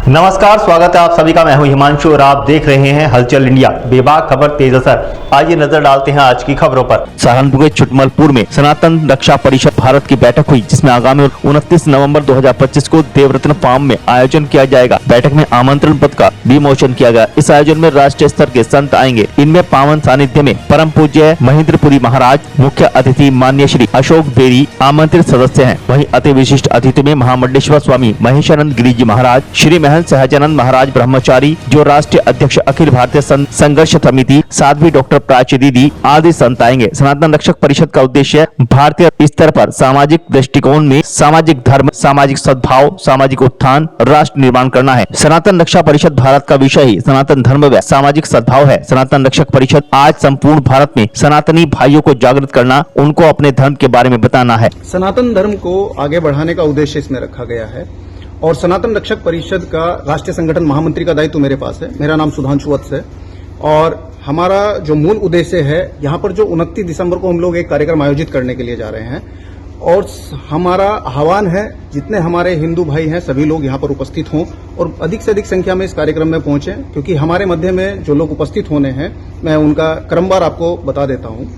नमस्कार, स्वागत है आप सभी का। मैं हूं हिमांशु और आप देख रहे हैं हलचल इंडिया। बेबाक खबर तेज असर। आइए नजर डालते हैं आज की खबरों पर। सहारनपुर के छुटमलपुर में सनातन रक्षा परिषद भारत की बैठक हुई, जिसमें आगामी 29 नवंबर 2025 को देवरत्न फार्म में आयोजन किया जाएगा। बैठक में आमंत्रण पत्र का विमोचन किया गया। इस आयोजन में राष्ट्रीय स्तर के संत आएंगे। इनमें पावन सानिध्य में परम पूज्य महेंद्रपुरी महाराज, मुख्य अतिथि माननीय श्री अशोक बेरी आमंत्रित सदस्य हैं। वहीं अति विशिष्ट अतिथि में महामंडलेश्वर स्वामी महेशानंद गिरी जी महाराज, श्री महंत सहजानंद महाराज ब्रह्मचारी, जो राष्ट्रीय अध्यक्ष अखिल भारतीय संघर्ष समिति, साध्वी डॉक्टर प्राची दीदी आदि संत आएंगे। सनातन रक्षक परिषद का उद्देश्य भारतीय स्तर पर सामाजिक दृष्टिकोण में सामाजिक धर्म, सामाजिक सद्भाव, सामाजिक उत्थान, राष्ट्र निर्माण करना है। सनातन रक्षा परिषद भारत का विषय ही सनातन धर्म व सामाजिक सद्भाव है। सनातन रक्षक परिषद आज संपूर्ण भारत में सनातनी भाइयों को जागृत करना, उनको अपने धर्म के बारे में बताना है। सनातन धर्म को आगे बढ़ाने का उद्देश्य इसमें रखा गया है और सनातन रक्षक परिषद का राष्ट्रीय संगठन महामंत्री का दायित्व मेरे पास है। मेरा नाम सुधांशु वत्स है और हमारा जो मूल उद्देश्य है, यहाँ पर जो 29 दिसंबर को हम लोग एक कार्यक्रम आयोजित करने के लिए जा रहे हैं और हमारा आह्वान है जितने हमारे हिंदू भाई हैं सभी लोग यहाँ पर उपस्थित हों और अधिक से अधिक संख्या में इस कार्यक्रम में पहुंचें, क्योंकि हमारे मध्य में जो लोग उपस्थित होने हैं मैं उनका क्रमवार आपको बता देता हूँ।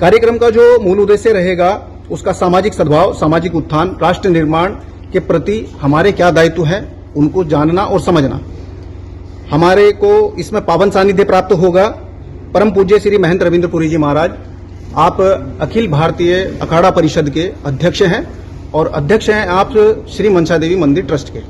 कार्यक्रम का जो मूल उद्देश्य रहेगा उसका सामाजिक सद्भाव, सामाजिक उत्थान, राष्ट्र निर्माण के प्रति हमारे क्या दायित्व है उनको जानना और समझना। हमारे को इसमें पावन सानिध्य प्राप्त होगा। परम पूज्य श्री महंत रविंद्रपुरी जी महाराज, आप अखिल भारतीय अखाड़ा परिषद के अध्यक्ष हैं और अध्यक्ष हैं आप श्री मनसा देवी मंदिर ट्रस्ट के,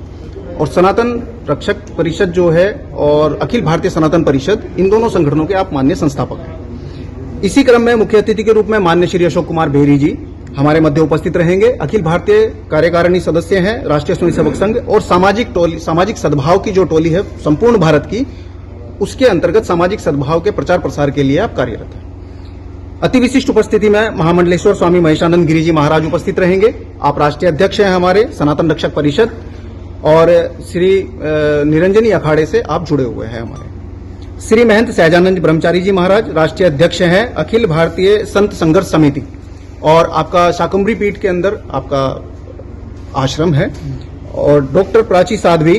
और सनातन रक्षक परिषद जो है और अखिल भारतीय सनातन परिषद, इन दोनों संगठनों के आप माननीय संस्थापक हैं। इसी क्रम में मुख्य अतिथि के रूप में माननीय श्री अशोक कुमार बेरी जी हमारे मध्य उपस्थित रहेंगे। अखिल भारतीय कार्यकारिणी सदस्य हैं राष्ट्रीय स्वयंसेवक संघ और सामाजिक सद्भाव की जो टोली है संपूर्ण भारत की, उसके अंतर्गत सामाजिक सद्भाव के प्रचार प्रसार के लिए आप कार्यरत हैं। अति विशिष्ट उपस्थिति में महामंडलेश्वर स्वामी महेशानंद गिरी जी महाराज उपस्थित रहेंगे। आप राष्ट्रीय अध्यक्ष हैं हमारे सनातन रक्षक परिषद और श्री निरंजनी अखाड़े से आप जुड़े हुए हैं हमारे। श्री महंत सहजानंद ब्रह्मचारी जी महाराज राष्ट्रीय अध्यक्ष हैं अखिल भारतीय संत संघर्ष समिति और आपका शाकंभरी पीठ के अंदर आपका आश्रम है। और डॉक्टर प्राची साध्वी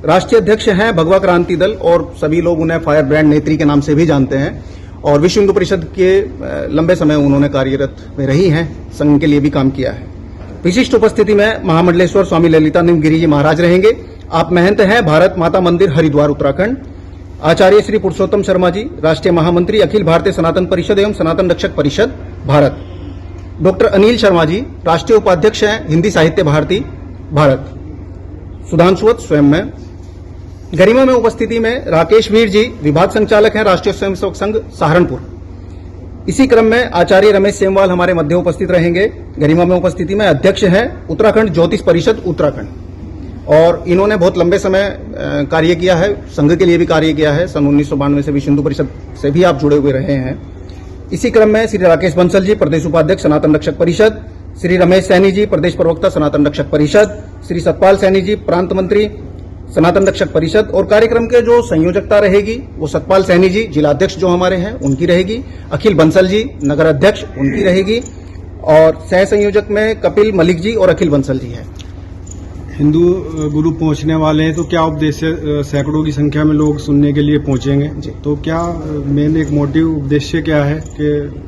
राष्ट्रीय अध्यक्ष हैं भगवा क्रांति दल और सभी लोग उन्हें फायर ब्रांड नेत्री के नाम से भी जानते हैं और विश्व हिंदू परिषद के लंबे समय उन्होंने कार्यरत में रही हैं, संघ के लिए भी काम किया है। विशिष्ट उपस्थिति में महामंडलेश्वर स्वामी ललितानंद गिरी जी महाराज रहेंगे। आप महंत हैं भारत माता मंदिर हरिद्वार उत्तराखंड। आचार्य श्री पुरुषोत्तम शर्मा जी राष्ट्रीय महामंत्री अखिल भारतीय सनातन परिषद एवं सनातन रक्षक परिषद भारत। डॉक्टर अनिल शर्मा जी राष्ट्रीय उपाध्यक्ष हैं हिंदी साहित्य भारती भारत। सुधांशु वत्स स्वयं में। गरिमा में उपस्थिति में राकेश वीर जी विभाग संचालक हैं राष्ट्रीय स्वयंसेवक संघ सहारनपुर। इसी क्रम में आचार्य रमेश सेमवाल हमारे मध्य उपस्थित रहेंगे। गरिमा में उपस्थिति में अध्यक्ष हैं उत्तराखंड ज्योतिष परिषद उत्तराखंड और इन्होंने बहुत लंबे समय कार्य किया है, संघ के लिए भी कार्य किया है। सन 1992 से विश्व हिंदू परिषद से भी आप जुड़े हुए रहे हैं। इसी क्रम में श्री राकेश बंसल जी प्रदेश उपाध्यक्ष सनातन रक्षक परिषद, श्री रमेश सैनी जी प्रदेश प्रवक्ता सनातन रक्षक परिषद, श्री सतपाल सैनी जी प्रांत मंत्री सनातन रक्षक परिषद और कार्यक्रम के जो संयोजकता रहेगी वो सतपाल सैनी जी जिलाध्यक्ष जो हमारे हैं उनकी रहेगी, अखिल बंसल जी नगर अध्यक्ष उनकी रहेगी और सह संयोजक में कपिल मलिक जी और अखिल बंसल जी हैं। हिंदू गुरु पहुंचने वाले हैं तो क्या उद्देश्य, सैकड़ों की संख्या में लोग सुनने के लिए पहुंचेंगे, तो क्या मेन एक मोटिव उद्देश्य क्या है कि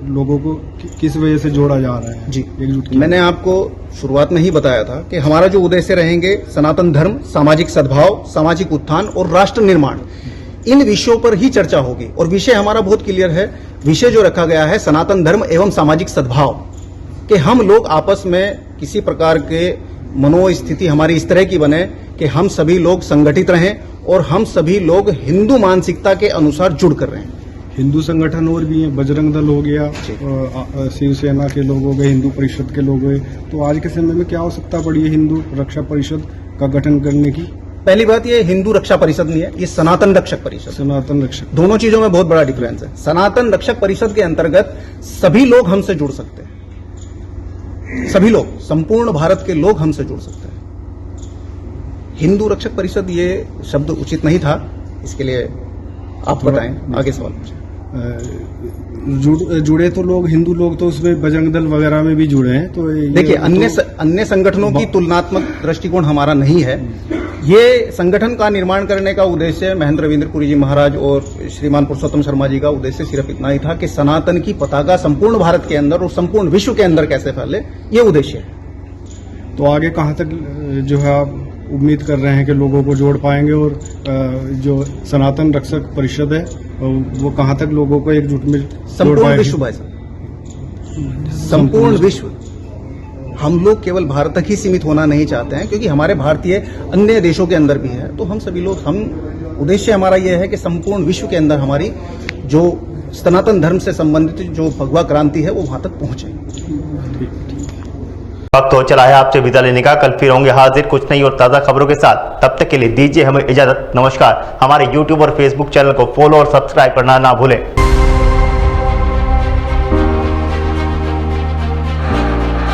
लोगों को किस वजह से जोड़ा जा रहा है? जी एकजुट। मैंने आपको शुरुआत में ही बताया था कि हमारा जो उद्देश्य रहेंगे सनातन धर्म, सामाजिक सद्भाव, सामाजिक उत्थान और राष्ट्र निर्माण, इन विषयों पर ही चर्चा होगी और विषय हमारा बहुत क्लियर है। विषय जो रखा गया है सनातन धर्म एवं सामाजिक सद्भाव, कि हम लोग आपस में किसी प्रकार के मनोस्थिति हमारी इस तरह की बने कि हम सभी लोग संगठित रहें और हम सभी लोग हिंदू मानसिकता के अनुसार जुड़ कर रहे हैं। हिंदू संगठन और भी हैं, बजरंग दल हो गया, शिवसेना के लोग हो गए, हिंदू परिषद के लोग हुए, तो आज के समय में क्या आवश्यकता पड़ी है हिंदू रक्षा परिषद का गठन करने की? पहली बात ये हिंदू रक्षा परिषद नहीं है, ये सनातन रक्षक परिषद। सनातन रक्षक, दोनों चीजों में बहुत बड़ा डिफरेंस है। सनातन रक्षक परिषद के अंतर्गत सभी लोग हमसे जुड़ सकते हैं, सभी लोग, संपूर्ण भारत के लोग हमसे जुड़ सकते हैं। हिंदू रक्षक परिषद ये शब्द उचित नहीं था, इसके लिए आप बताएं, आगे सवाल पूछें। जुड़े तो लोग, हिंदू लोग तो उसमें बजरंग दल वगैरह में भी जुड़े हैं, तो देखिए अन्य संगठनों की तुलनात्मक दृष्टिकोण हमारा नहीं है। ये संगठन का निर्माण करने का उद्देश्य महेंद्र रविंद्र पुरी जी महाराज और श्रीमान पुरुषोत्तम शर्मा जी का उद्देश्य सिर्फ इतना ही था कि सनातन की पताका संपूर्ण भारत के अंदर और संपूर्ण विश्व के अंदर कैसे फैले, ये उद्देश्य है। तो आगे कहाँ तक जो है आप उम्मीद कर रहे हैं कि लोगों को जोड़ पाएंगे, और जो सनातन रक्षक परिषद है वो कहाँ तक लोगों को एकजुट में जोड़ संपूर्ण पाएगी? विश्व भाई साहब, संपूर्ण विश्व। हम लोग केवल भारत तक ही सीमित होना नहीं चाहते हैं, क्योंकि हमारे भारतीय अन्य देशों के अंदर भी है। तो हम सभी लोग, उद्देश्य हमारा यह है कि संपूर्ण विश्व के अंदर हमारी जो सनातन धर्म से संबंधित जो भगवा क्रांति है वो वहां तक पहुंचे। वक्त हो चला है आपसे विदा लेने का। कल फिर होंगे हाजिर कुछ नई और ताज़ा खबरों के साथ। तब तक के लिए दीजिए हमें इजाजत। नमस्कार। हमारे YouTube और Facebook चैनल को फॉलो और सब्सक्राइब करना ना भूलें।